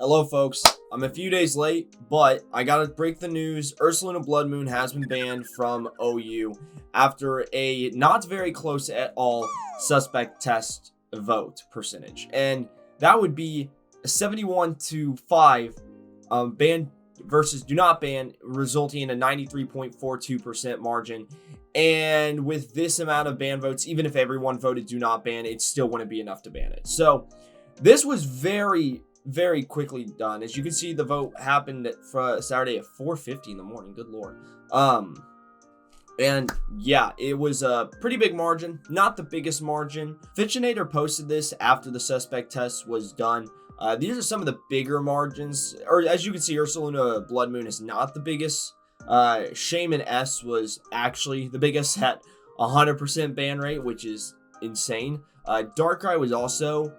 Hello folks, I'm a few days late, but I gotta break the news. Ursaluna-Bloodmoon has been banned from OU after a not very close at all suspect test vote percentage. And that would be a 71-5 ban versus do not ban, resulting in a 93.42% margin. And with this amount of ban votes, even if everyone voted do not ban, it still wouldn't be enough to ban it. So this was very quickly done. As you can see, the vote happened for Saturday at 4:50 in the morning. Good lord. And yeah, it was a pretty big margin, not the biggest margin. Fitchinator posted this after the suspect test was done. These are some of the bigger margins, or as you can see, Ursaluna-Bloodmoon is not the biggest. Shaman S was actually the biggest at 100% ban rate, which is insane. Darkrai was also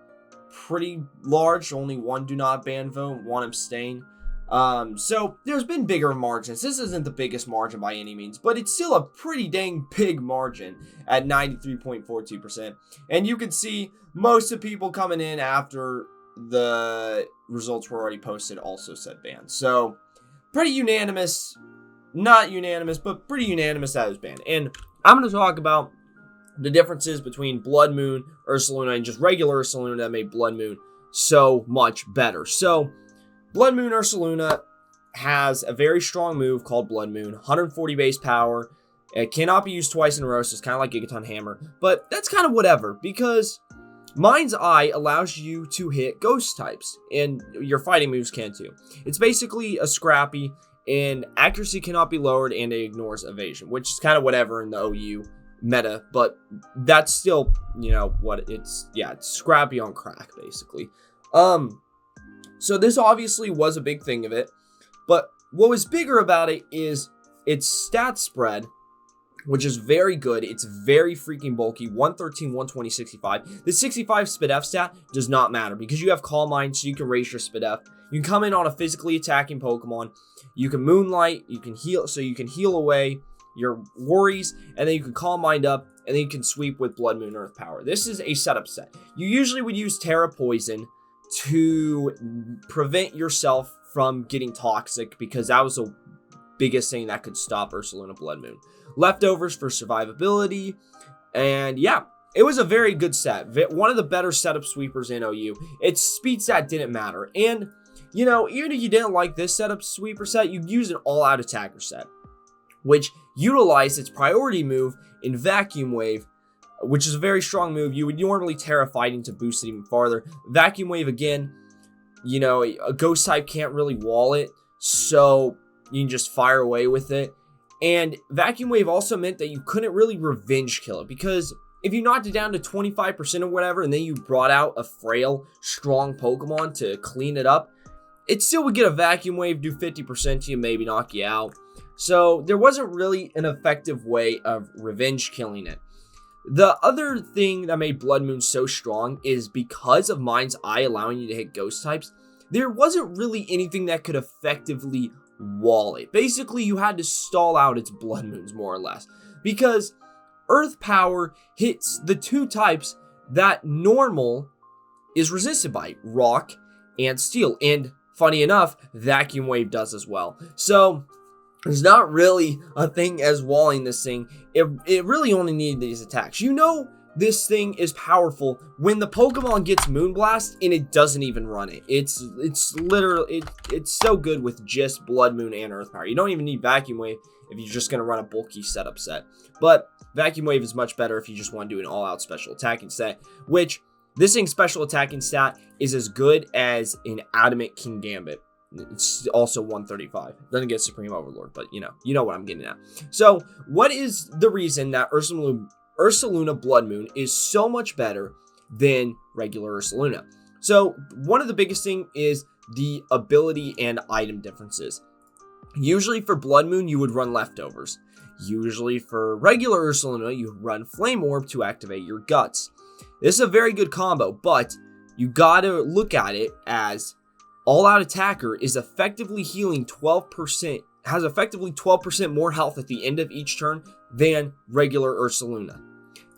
pretty large, only one do not ban vote, one abstain. So there's been bigger margins. This isn't the biggest margin by any means, but it's still a pretty dang big margin at 93.42%. And you can see most of the people coming in after the results were already posted also said banned. So pretty unanimous, not unanimous, but pretty unanimous that it was banned. And I'm going to talk about the differences between Bloodmoon, Ursaluna, and just regular Ursaluna that made Bloodmoon so much better. So, Bloodmoon Ursaluna has a very strong move called Bloodmoon, 140 base power. It cannot be used twice in a row, so it's kind of like Gigaton Hammer. But that's kind of whatever, because Mind's Eye allows you to hit ghost types, and your fighting moves can too. It's basically a scrappy, and accuracy cannot be lowered, and it ignores evasion, which is kind of whatever in the OU meta, but that's still, you know, what it's scrappy on crack, basically. So this obviously was a big thing of it, but what was bigger about it is its stat spread, which is very good. It's very freaking bulky, 113, 120, 65. The 65 Spit F stat does not matter because you have Calm Mind, so you can raise your Spit F. You can come in on a physically attacking Pokemon. You can Moonlight, you can heal, so you can heal away your worries, and then you can Calm Mind up, and then you can sweep with Bloodmoon Earth Power. This is a setup set. You usually would use Terra Poison to prevent yourself from getting toxic, because that was the biggest thing that could stop Ursaluna-Bloodmoon. Leftovers for survivability, and yeah, it was a very good set. One of the better setup sweepers in OU. Its speed stat didn't matter, and you know, even if you didn't like this setup sweeper set, you'd use an all-out attacker set, which utilized its priority move in Vacuum Wave, which is a very strong move. You would normally Terra Fighting to boost it even farther. Vacuum Wave, again, you know, a ghost type can't really wall it, so you can just fire away with it. And Vacuum Wave also meant that you couldn't really revenge kill it, because if you knocked it down to 25% or whatever, and then you brought out a frail, strong Pokemon to clean it up, it still would get a Vacuum Wave, do 50% to you, maybe knock you out. So there wasn't really an effective way of revenge killing it. The other thing that made Bloodmoon so strong is because of Mind's Eye allowing you to hit ghost types, there wasn't really anything that could effectively wall it. Basically, you had to stall out its Bloodmoons, more or less, because Earth Power hits the two types that normal is resisted by, Rock and Steel, and funny enough, Vacuum Wave does as well. So there's not really a thing as walling this thing. It really only needed these attacks. You know this thing is powerful when the Pokemon gets Moonblast and it doesn't even run it. It's literally, it's so good with just Bloodmoon and Earth Power. You don't even need Vacuum Wave if you're just going to run a bulky setup set. But Vacuum Wave is much better if you just want to do an all-out special attacking set, which this thing's special attacking stat is as good as an Adamant King Gambit. It's also 135. Doesn't get Supreme Overlord, but you know what I'm getting at. So, what is the reason that Ursaluna-Bloodmoon is so much better than regular Ursaluna? So, one of the biggest thing is the ability and item differences. Usually for Bloodmoon, you would run Leftovers. Usually for regular Ursaluna, you run Flame Orb to activate your Guts. This is a very good combo, but you gotta look at it as All-Out Attacker is effectively healing 12%, has effectively 12% more health at the end of each turn than regular Ursaluna.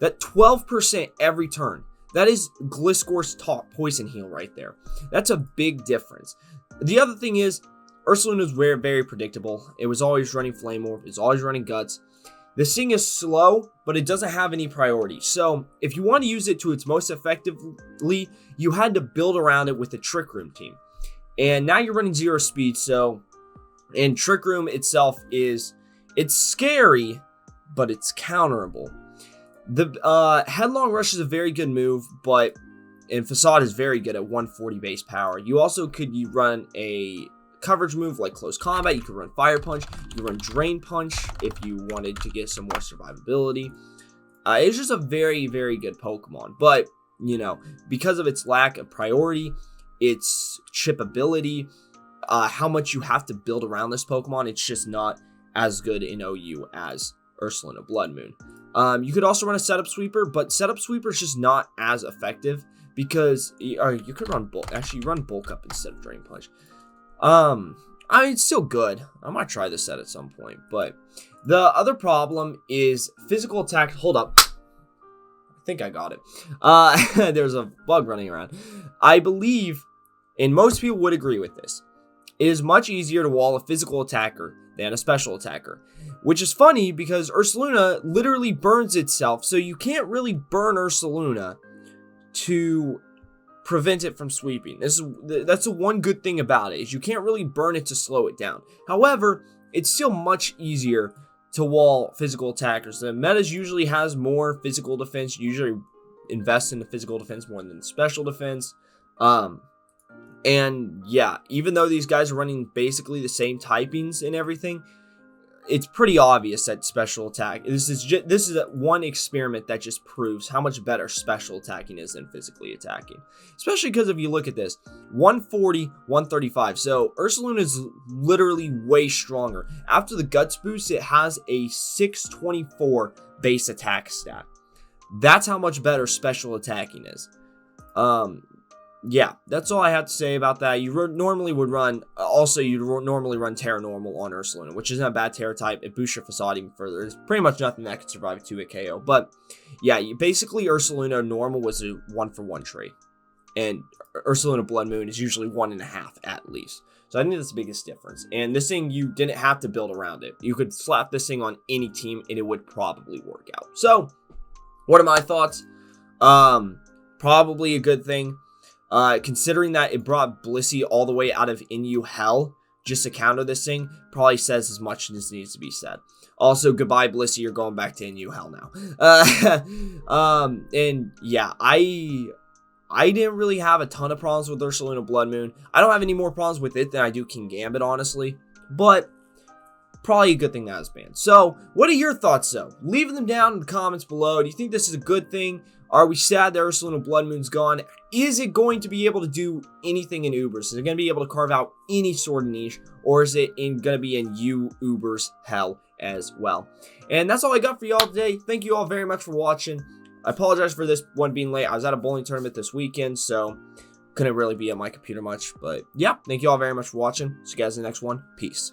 That 12% every turn. That is Gliscor's top poison heal right there. That's a big difference. The other thing is, Ursaluna is very, very predictable. It was always running Flame Orb. It's always running Guts. This thing is slow, but it doesn't have any priority. So if you want to use it to its most effectively, you had to build around it with a Trick Room team. And now you're running 0 speed, so... And Trick Room itself it's scary, but it's counterable. The Headlong Rush is a very good move, and Facade is very good at 140 base power. You also could run a coverage move like Close Combat. You could run Fire Punch. You could run Drain Punch if you wanted to get some more survivability. It's just a very, very good Pokemon. But, you know, because of its lack of priority, its chipability, how much you have to build around this Pokemon, it's just not as good in OU as Ursaluna-Bloodmoon. You could also run a Setup Sweeper, but Setup Sweeper is just not as effective because you could run Bulk. Actually, run Bulk Up instead of Drain Punch. I mean, it's still good. I might try this set at some point, but the other problem is physical attack. Hold up. I think I got it. There's a bug running around. I believe, and most people would agree with this, it is much easier to wall a physical attacker than a special attacker, which is funny because Ursaluna literally burns itself, so you can't really burn Ursaluna to prevent it from sweeping. That's the one good thing about it, is you can't really burn it to slow it down. However, it's still much easier to wall physical attackers. The metas usually has more physical defense, usually invest in the physical defense more than the special defense. And yeah, even though these guys are running basically the same typings and everything, it's pretty obvious that special attack, this is one experiment that just proves how much better special attacking is than physically attacking. Especially because if you look at this, 140, 135. So Ursaluna is literally way stronger. After the Guts boost, it has a 624 base attack stat. That's how much better special attacking is. Yeah, that's all I have to say about that. You normally would run, normally run Terra Normal on Ursaluna, which isn't a bad Terra type. It boosts your Facade even further. There's pretty much nothing that can survive a 2-hit KO. But yeah, basically Ursaluna Normal was a 1-for-1 trade. And Ursaluna-Bloodmoon is usually 1.5 at least. So I think that's the biggest difference. And this thing, you didn't have to build around it. You could slap this thing on any team and it would probably work out. So, what are my thoughts? Probably a good thing. Considering that it brought Blissey all the way out of NU Hell just to counter this thing, probably says as much as needs to be said. Also, goodbye Blissey, you're going back to NU Hell now. And yeah, I didn't really have a ton of problems with Ursaluna-Bloodmoon. I don't have any more problems with it than I do King Gambit, honestly. But probably a good thing that was banned. So, what are your thoughts, though? Leave them down in the comments below. Do you think this is a good thing? Are we sad that Ursaluna-Bloodmoon's gone? Is it going to be able to do anything in Ubers? Is it going to be able to carve out any sort of niche? Or is it going to be in Uber's hell as well? And that's all I got for y'all today. Thank you all very much for watching. I apologize for this one being late. I was at a bowling tournament this weekend, so couldn't really be at my computer much. But yeah, thank you all very much for watching. See you guys in the next one. Peace.